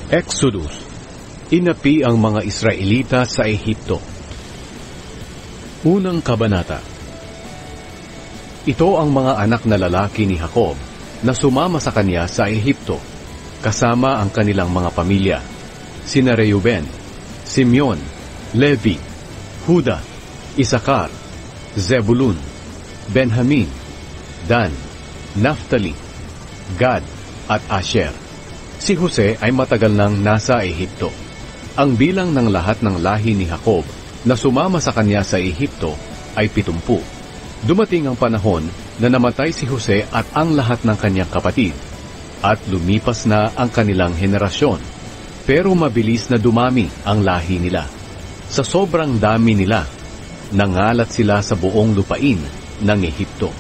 Exodus. Inapi ang mga Israelita sa Ehipto. Unang kabanata. Ito ang mga anak na lalaki ni Jacob na sumama sa kanya sa Ehipto, kasama ang kanilang mga pamilya, sina Reuben, Simeon, Levi, Huda, Isakar, Zebulun, Benjamin, Dan, Naphtali, Gad at Asher. Si Jose ay matagal nang nasa Ehipto. Ang bilang ng lahat ng lahi ni Jacob na sumama sa kanya sa Ehipto ay 70. Dumating ang panahon na namatay si Jose at ang lahat ng kanyang kapatid, at lumipas na ang kanilang henerasyon. Pero mabilis na dumami ang lahi nila. Sa sobrang dami nila, nangalat sila sa buong lupain ng Ehipto.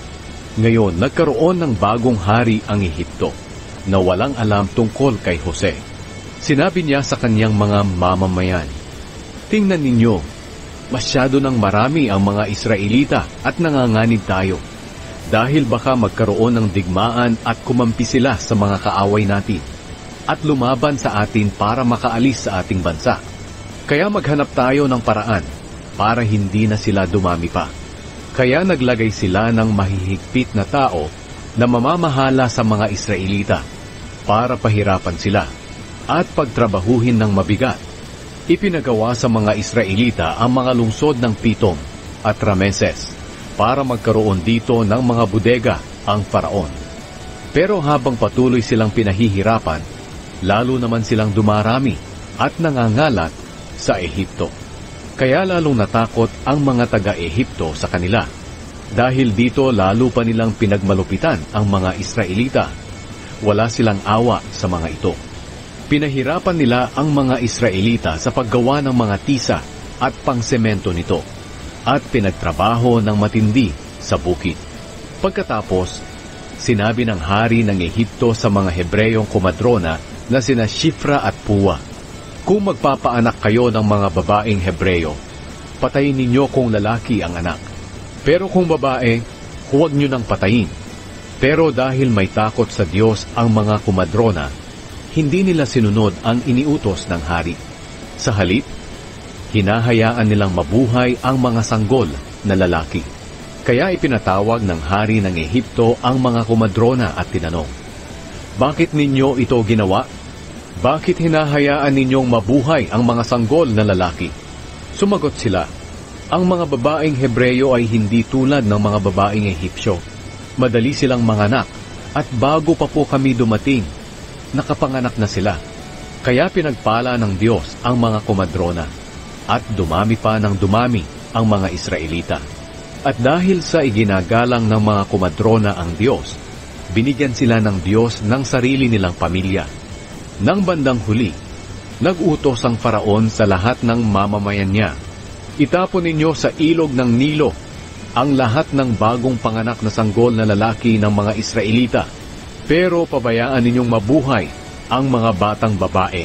Ngayon, nagkaroon ng bagong hari ang Ehipto na walang alam tungkol kay Jose. Sinabi niya sa kanyang mga mamamayan, "Tingnan ninyo, masyado nang marami ang mga Israelita at nanganganib tayo, dahil baka magkaroon ng digmaan at kumampi sila sa mga kaaway natin at lumaban sa atin para makaalis sa ating bansa. Kaya maghanap tayo ng paraan para hindi na sila dumami pa." Kaya naglagay sila ng mahihigpit na tao na mamamahala sa mga Israelita para pahirapan sila at pagtrabahuhin ng mabigat. Ipinagawa sa mga Israelita ang mga lungsod ng Pitom at Rameses para magkaroon dito ng mga bodega ang Faraon. Pero habang patuloy silang pinahihirapan, lalo naman silang dumarami at nangangalat sa Ehipto. Kaya lalong natakot ang mga taga-Ehipto sa kanila. Dahil dito lalo pa nilang pinagmalupitan ang mga Israelita. Wala silang awa sa mga ito. Pinahirapan nila ang mga Israelita sa paggawa ng mga tisa at pangsemento nito, at pinagtrabaho ng matindi sa bukid. Pagkatapos, sinabi ng hari ng Ehipto sa mga Hebreyong kumadrona na sina Shifra at Puwa, "Kung magpapaanak kayo ng mga babaeng Hebreyo, patayin ninyo kung lalaki ang anak. Pero kung babae, huwag nyo nang patayin." Pero dahil may takot sa Diyos ang mga kumadrona, hindi nila sinunod ang iniutos ng hari. Sa halip, hinahayaan nilang mabuhay ang mga sanggol na lalaki. Kaya ipinatawag ng hari ng Ehipto ang mga kumadrona at tinanong, "Bakit ninyo ito ginawa? Bakit hinahayaan ninyong mabuhay ang mga sanggol na lalaki?" Sumagot sila, "Ang mga babaeng Hebreyo ay hindi tulad ng mga babaeng Ehipsyo. Madali silang manganak, at bago pa po kami dumating, nakapanganak na sila. Kaya pinagpala ng Diyos ang mga kumadrona, at dumami pa ng dumami ang mga Israelita. At dahil sa iginagalang ng mga kumadrona ang Diyos, binigyan sila ng Diyos ng sarili nilang pamilya. Nang bandang huli, nag-utos ang Faraon sa lahat ng mamamayan niya, "Itapon ninyo sa ilog ng Nilo ang lahat ng bagong panganak na sanggol na lalaki ng mga Israelita, pero pabayaan ninyong mabuhay ang mga batang babae."